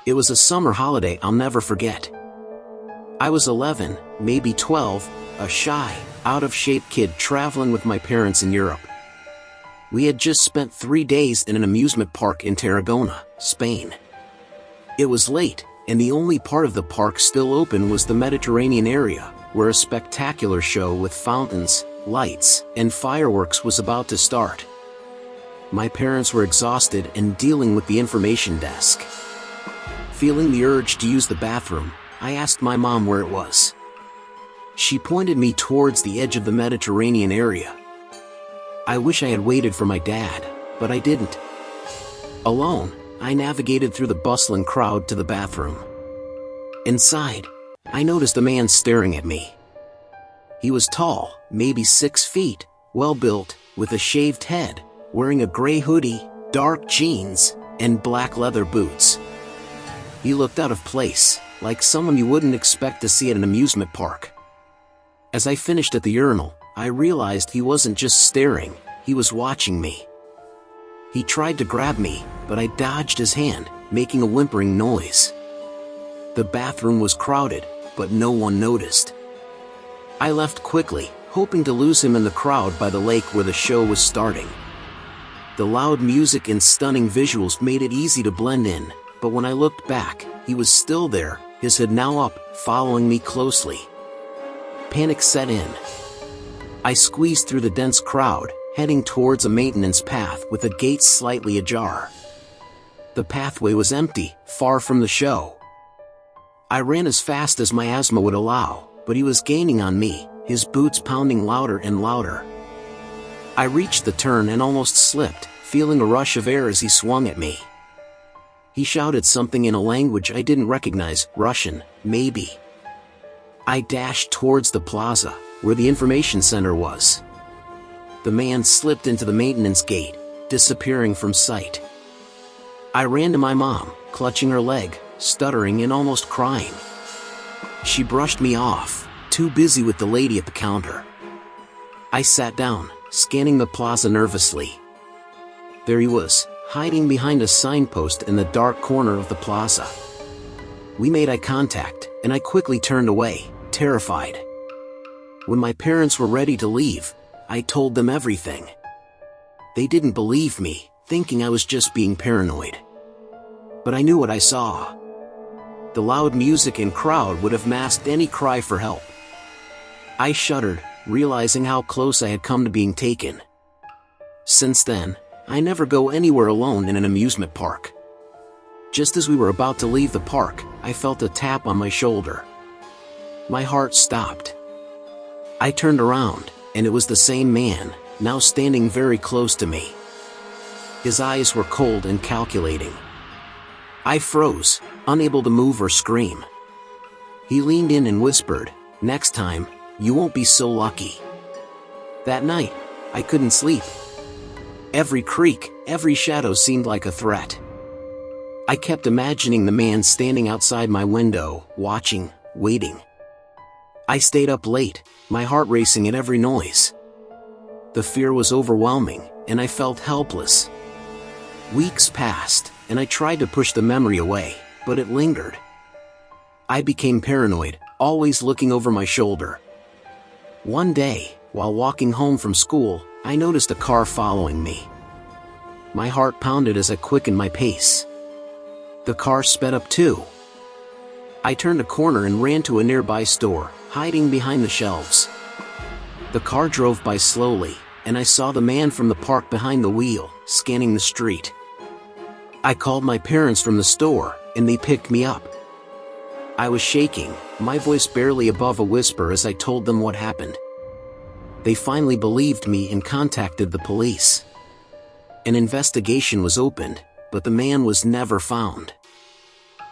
It was a summer holiday I'll never forget. I was 11, maybe 12, a shy, out-of-shape kid traveling with my parents in Europe. We had just spent 3 days in an amusement park in Tarragona, Spain. It was late, and the only part of the park still open was the Mediterranean area, where a spectacular show with fountains, lights, and fireworks was about to start. My parents were exhausted and dealing with the information desk. Feeling the urge to use the bathroom, I asked my mom where it was. She pointed me towards the edge of the Mediterranean area. I wish I had waited for my dad, but I didn't. Alone, I navigated through the bustling crowd to the bathroom. Inside, I noticed a man staring at me. He was tall, maybe 6 feet, well-built, with a shaved head, wearing a gray hoodie, dark jeans, and black leather boots. He looked out of place, like someone you wouldn't expect to see at an amusement park. As I finished at the urinal, I realized he wasn't just staring, he was watching me. He tried to grab me, but I dodged his hand, making a whimpering noise. The bathroom was crowded, but no one noticed. I left quickly, hoping to lose him in the crowd by the lake where the show was starting. The loud music and stunning visuals made it easy to blend in, but when I looked back, he was still there, his head now up, following me closely. Panic set in. I squeezed through the dense crowd, heading towards a maintenance path with the gates slightly ajar. The pathway was empty, far from the show. I ran as fast as my asthma would allow, but he was gaining on me, his boots pounding louder and louder. I reached the turn and almost slipped, feeling a rush of air as he swung at me. He shouted something in a language I didn't recognize, Russian, maybe. I dashed towards the plaza, where the information center was. The man slipped into the maintenance gate, disappearing from sight. I ran to my mom, clutching her leg, stuttering and almost crying. She brushed me off, too busy with the lady at the counter. I sat down, scanning the plaza nervously. There he was, hiding behind a signpost in the dark corner of the plaza. We made eye contact, and I quickly turned away, terrified. When my parents were ready to leave, I told them everything. They didn't believe me, thinking I was just being paranoid. But I knew what I saw. The loud music and crowd would have masked any cry for help. I shuddered, realizing how close I had come to being taken. Since then, I never go anywhere alone in an amusement park. Just as we were about to leave the park, I felt a tap on my shoulder. My heart stopped. I turned around, and it was the same man, now standing very close to me. His eyes were cold and calculating. I froze, unable to move or scream. He leaned in and whispered, "Next time, you won't be so lucky." That night, I couldn't sleep. Every creak, every shadow seemed like a threat. I kept imagining the man standing outside my window, watching, waiting. I stayed up late, my heart racing at every noise. The fear was overwhelming, and I felt helpless. Weeks passed, and I tried to push the memory away, but it lingered. I became paranoid, always looking over my shoulder. One day, while walking home from school, I noticed a car following me. My heart pounded as I quickened my pace. The car sped up too. I turned a corner and ran to a nearby store, hiding behind the shelves. The car drove by slowly, and I saw the man from the park behind the wheel, scanning the street. I called my parents from the store, and they picked me up. I was shaking, my voice barely above a whisper as I told them what happened. They finally believed me and contacted the police. An investigation was opened, but the man was never found.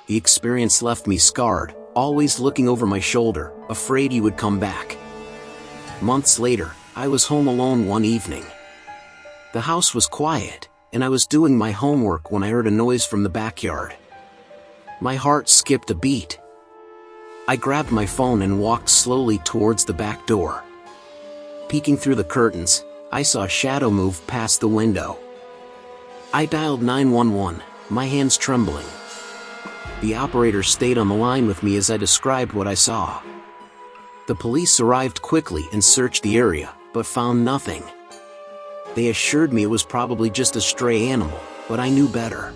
The experience left me scarred, always looking over my shoulder, afraid he would come back. Months later, I was home alone one evening. The house was quiet, and I was doing my homework when I heard a noise from the backyard. My heart skipped a beat. I grabbed my phone and walked slowly towards the back door. Peeking through the curtains, I saw a shadow move past the window. I dialed 911, my hands trembling. the operator stayed on the line with me as I described what I saw. The police arrived quickly and searched the area, but found nothing. They assured me it was probably just a stray animal, but I knew better.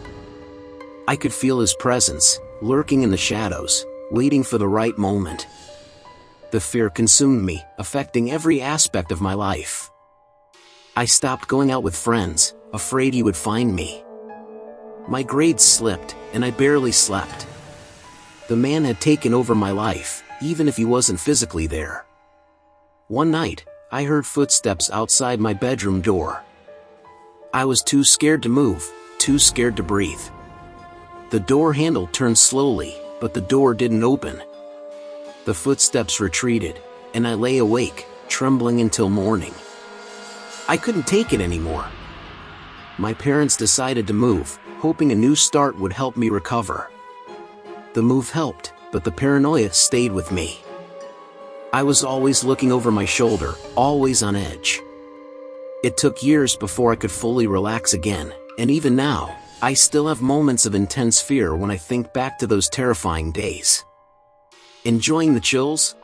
I could feel his presence, lurking in the shadows, waiting for the right moment. The fear consumed me, affecting every aspect of my life. I stopped going out with friends, afraid he would find me. My grades slipped, and I barely slept. The man had taken over my life, even if he wasn't physically there. One night, I heard footsteps outside my bedroom door. I was too scared to move, too scared to breathe. The door handle turned slowly, but the door didn't open. The footsteps retreated, and I lay awake, trembling until morning. I couldn't take it anymore. My parents decided to move, hoping a new start would help me recover. The move helped, but the paranoia stayed with me. I was always looking over my shoulder, always on edge. It took years before I could fully relax again, and even now, I still have moments of intense fear when I think back to those terrifying days. Enjoying the chills?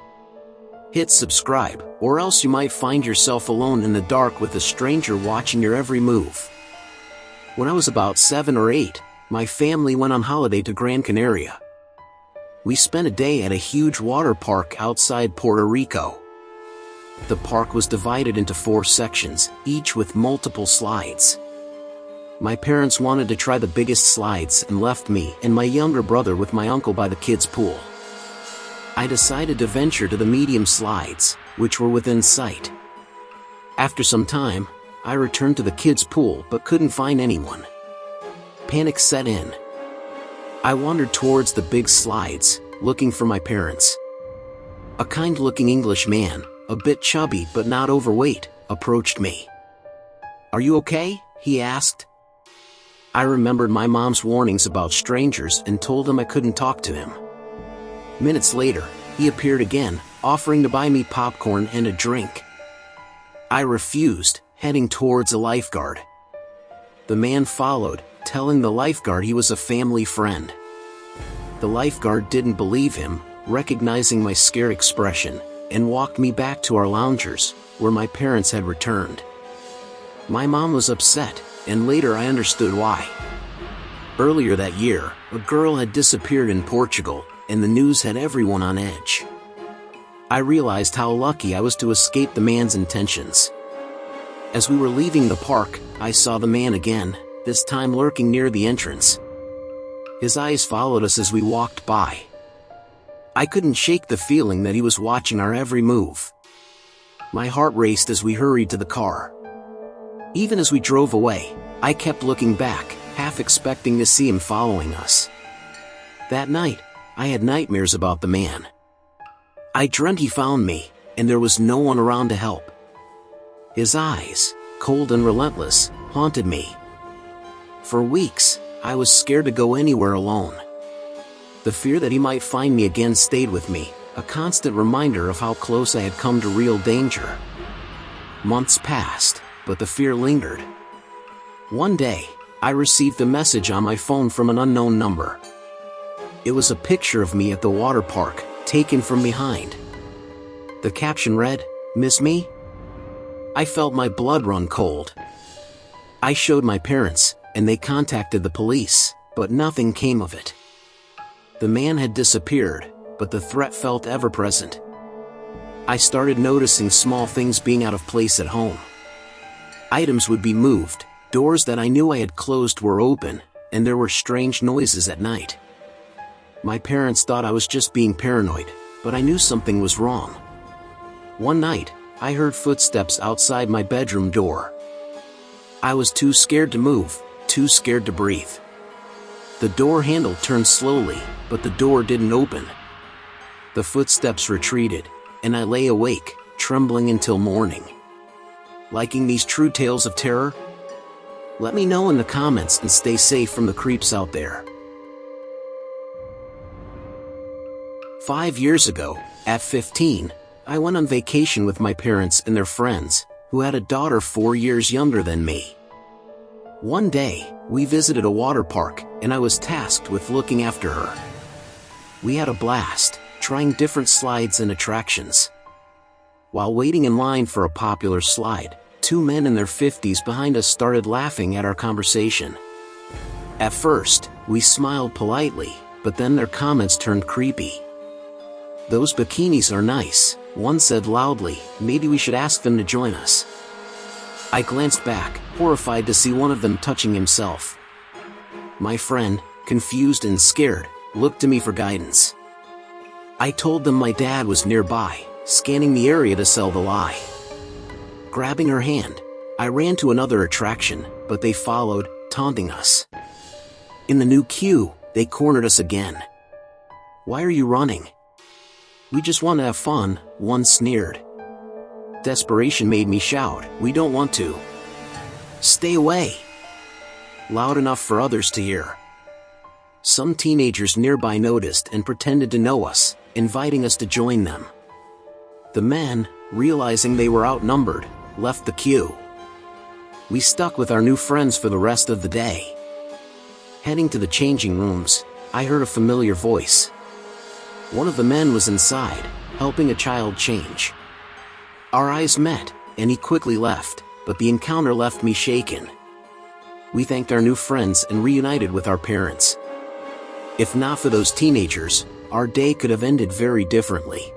Hit subscribe, or else you might find yourself alone in the dark with a stranger watching your every move. When I was about 7 or 8, my family went on holiday to Gran Canaria. We spent a day at a huge water park outside Puerto Rico. The park was divided into 4 sections, each with multiple slides. My parents wanted to try the biggest slides and left me and my younger brother with my uncle by the kids' pool. I decided to venture to the medium slides, which were within sight. After some time, I returned to the kids' pool but couldn't find anyone. Panic set in. I wandered towards the big slides, looking for my parents. A kind-looking English man, a bit chubby but not overweight, approached me. "Are you okay?" he asked. I remembered my mom's warnings about strangers and told him I couldn't talk to him. Minutes later, he appeared again, offering to buy me popcorn and a drink. I refused, heading towards a lifeguard. The man followed, telling the lifeguard he was a family friend. The lifeguard didn't believe him, recognizing my scared expression, and walked me back to our loungers, where my parents had returned. My mom was upset, and later I understood why. Earlier that year, a girl had disappeared in Portugal, and the news had everyone on edge. I realized how lucky I was to escape the man's intentions. As we were leaving the park, I saw the man again, this time lurking near the entrance. His eyes followed us as we walked by. I couldn't shake the feeling that he was watching our every move. My heart raced as we hurried to the car. Even as we drove away, I kept looking back, half expecting to see him following us. That night, I had nightmares about the man. I dreamt he found me, and there was no one around to help. His eyes, cold and relentless, haunted me. For weeks, I was scared to go anywhere alone. The fear that he might find me again stayed with me, a constant reminder of how close I had come to real danger. Months passed, but the fear lingered. One day, I received a message on my phone from an unknown number. It was a picture of me at the water park, taken from behind. The caption read, "Miss me?" I felt my blood run cold. I showed my parents, and they contacted the police, but nothing came of it. The man had disappeared, but the threat felt ever-present. I started noticing small things being out of place at home. Items would be moved, doors that I knew I had closed were open, and there were strange noises at night. My parents thought I was just being paranoid, but I knew something was wrong. One night, I heard footsteps outside my bedroom door. I was too scared to move, too scared to breathe. The door handle turned slowly, but the door didn't open. The footsteps retreated, and I lay awake, trembling until morning. Liking these true tales of terror? Let me know in the comments and stay safe from the creeps out there. 5 years ago, at 15, I went on vacation with my parents and their friends, who had a daughter 4 years younger than me. One day, we visited a water park, and I was tasked with looking after her. We had a blast, trying different slides and attractions. While waiting in line for a popular slide, two men in their 50s behind us started laughing at our conversation. At first, we smiled politely, but then their comments turned creepy. "Those bikinis are nice," one said loudly. "Maybe we should ask them to join us." I glanced back, horrified to see one of them touching himself. My friend, confused and scared, looked to me for guidance. I told them my dad was nearby, scanning the area to sell the lie. Grabbing her hand, I ran to another attraction, but they followed, taunting us. In the new queue, they cornered us again. "Why are you running?" "We just want to have fun," one sneered. Desperation made me shout, "We don't want to." "Stay away!" Loud enough for others to hear. Some teenagers nearby noticed and pretended to know us, inviting us to join them. The men, realizing they were outnumbered, left the queue. We stuck with our new friends for the rest of the day. Heading to the changing rooms, I heard a familiar voice. One of the men was inside, helping a child change. Our eyes met, and he quickly left, but the encounter left me shaken. We thanked our new friends and reunited with our parents. If not for those teenagers, our day could have ended very differently.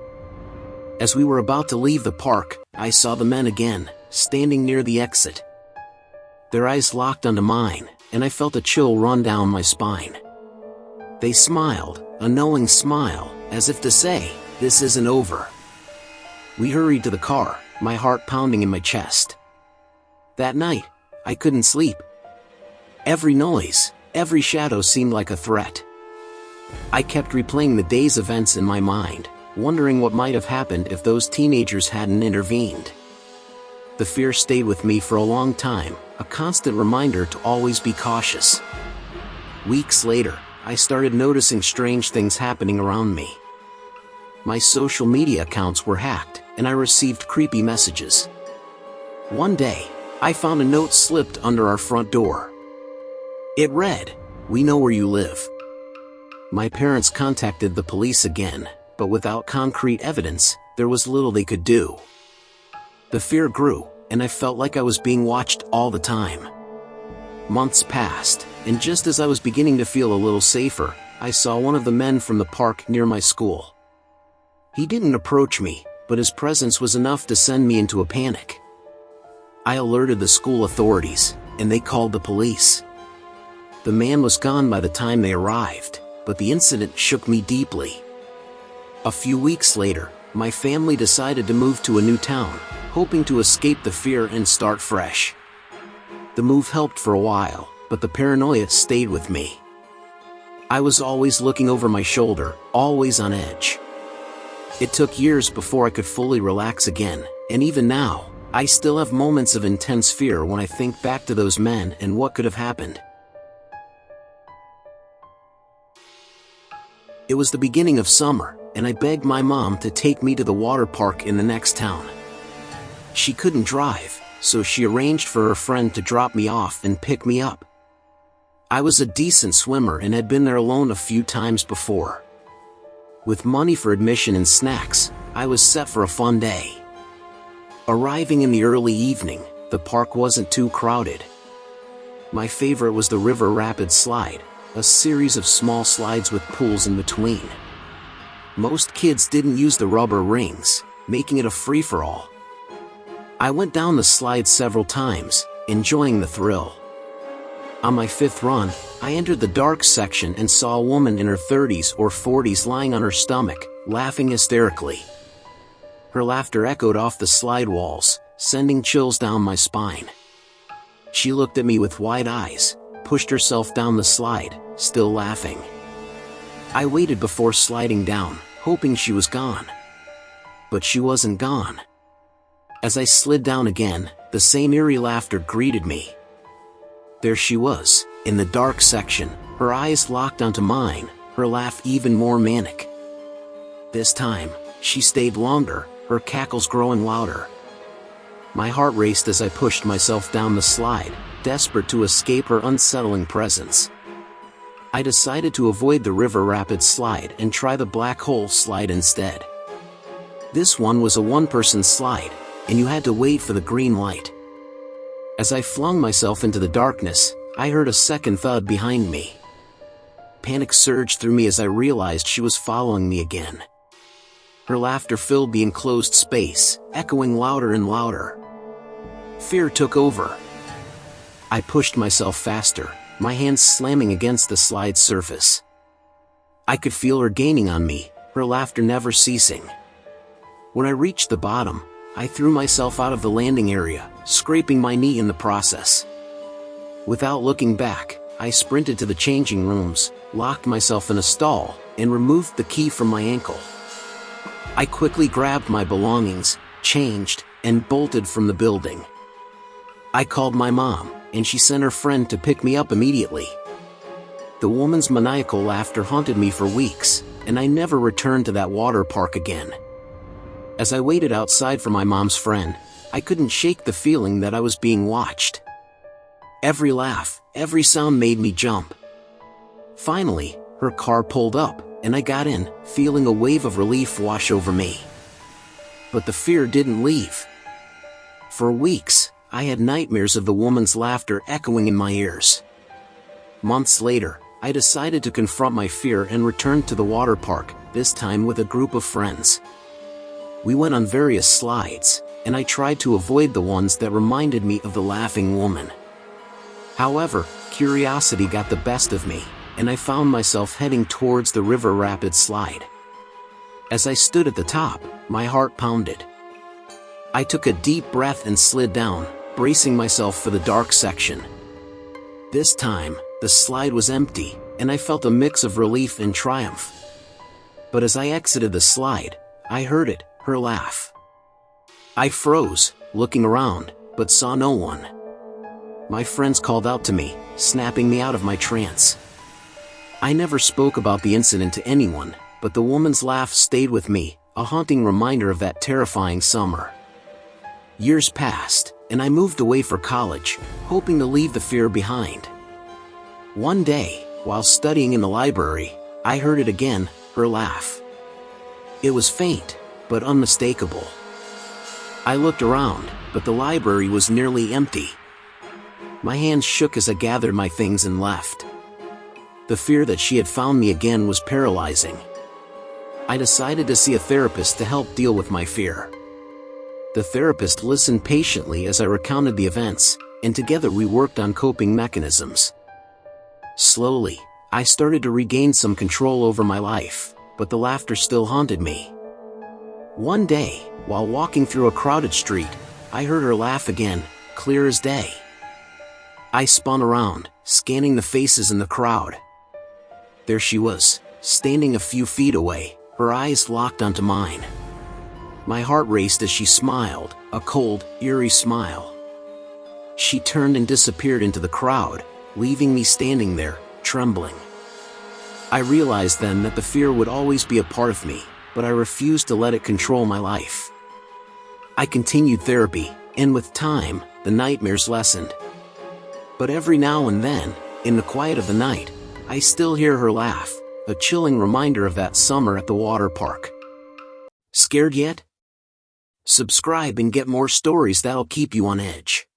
As we were about to leave the park, I saw the men again, standing near the exit. Their eyes locked onto mine, and I felt a chill run down my spine. They smiled, a knowing smile, as if to say, "This isn't over." We hurried to the car, my heart pounding in my chest. That night, I couldn't sleep. Every noise, every shadow seemed like a threat. I kept replaying the day's events in my mind, wondering what might have happened if those teenagers hadn't intervened. The fear stayed with me for a long time, a constant reminder to always be cautious. Weeks later, I started noticing strange things happening around me. My social media accounts were hacked, and I received creepy messages. One day, I found a note slipped under our front door. It read, "We know where you live." My parents contacted the police again, but without concrete evidence, there was little they could do. The fear grew, and I felt like I was being watched all the time. Months passed, and just as I was beginning to feel a little safer, I saw one of the men from the park near my school. He didn't approach me, but his presence was enough to send me into a panic. I alerted the school authorities, and they called the police. The man was gone by the time they arrived, but the incident shook me deeply. A few weeks later, my family decided to move to a new town, hoping to escape the fear and start fresh. The move helped for a while, but the paranoia stayed with me. I was always looking over my shoulder, always on edge. It took years before I could fully relax again, and even now, I still have moments of intense fear when I think back to those men and what could have happened. It was the beginning of summer, and I begged my mom to take me to the water park in the next town. She couldn't drive, so she arranged for her friend to drop me off and pick me up. I was a decent swimmer and had been there alone a few times before. With money for admission and snacks, I was set for a fun day. Arriving in the early evening, the park wasn't too crowded. My favorite was the River Rapid Slide, a series of small slides with pools in between. Most kids didn't use the rubber rings, making it a free-for-all. I went down the slide several times, enjoying the thrill. On my fifth run, I entered the dark section and saw a woman in her 30s or 40s lying on her stomach, laughing hysterically. Her laughter echoed off the slide walls, sending chills down my spine. She looked at me with wide eyes, pushed herself down the slide, still laughing. I waited before sliding down, hoping she was gone. But she wasn't gone. As I slid down again, the same eerie laughter greeted me. There she was, in the dark section, her eyes locked onto mine, her laugh even more manic. This time, she stayed longer, her cackles growing louder. My heart raced as I pushed myself down the slide, desperate to escape her unsettling presence. I decided to avoid the river rapid slide and try the black hole slide instead. This one was a one-person slide, and you had to wait for the green light. As I flung myself into the darkness, I heard a second thud behind me. Panic surged through me as I realized she was following me again. Her laughter filled the enclosed space, echoing louder and louder. Fear took over. I pushed myself faster, my hands slamming against the slide surface. I could feel her gaining on me, her laughter never ceasing. When I reached the bottom, I threw myself out of the landing area, scraping my knee in the process. Without looking back, I sprinted to the changing rooms, locked myself in a stall, and removed the key from my ankle. I quickly grabbed my belongings, changed, and bolted from the building. I called my mom, and she sent her friend to pick me up immediately. The woman's maniacal laughter haunted me for weeks, and I never returned to that water park again. As I waited outside for my mom's friend, I couldn't shake the feeling that I was being watched. Every laugh, every sound made me jump. Finally, her car pulled up, and I got in, feeling a wave of relief wash over me. But the fear didn't leave. For weeks, I had nightmares of the woman's laughter echoing in my ears. Months later, I decided to confront my fear and returned to the water park, this time with a group of friends. We went on various slides, and I tried to avoid the ones that reminded me of the laughing woman. However, curiosity got the best of me, and I found myself heading towards the river rapid slide. As I stood at the top, my heart pounded. I took a deep breath and slid down, bracing myself for the dark section. This time, the slide was empty, and I felt a mix of relief and triumph. But as I exited the slide, I heard it, her laugh. I froze, looking around, but saw no one. My friends called out to me, snapping me out of my trance. I never spoke about the incident to anyone, but the woman's laugh stayed with me, a haunting reminder of that terrifying summer. Years passed, and I moved away for college, hoping to leave the fear behind. One day, while studying in the library, I heard it again, her laugh. It was faint, but unmistakable. I looked around, but the library was nearly empty. My hands shook as I gathered my things and left. The fear that she had found me again was paralyzing. I decided to see a therapist to help deal with my fear. The therapist listened patiently as I recounted the events, and together we worked on coping mechanisms. Slowly, I started to regain some control over my life, but the laughter still haunted me. One day, while walking through a crowded street, I heard her laugh again, clear as day. I spun around, scanning the faces in the crowd. There she was, standing a few feet away, her eyes locked onto mine. My heart raced as she smiled, a cold, eerie smile. She turned and disappeared into the crowd, leaving me standing there, trembling. I realized then that the fear would always be a part of me, but I refused to let it control my life. I continued therapy, and with time, the nightmares lessened. But every now and then, in the quiet of the night, I still hear her laugh, a chilling reminder of that summer at the water park. Scared yet? Subscribe and get more stories that'll keep you on edge.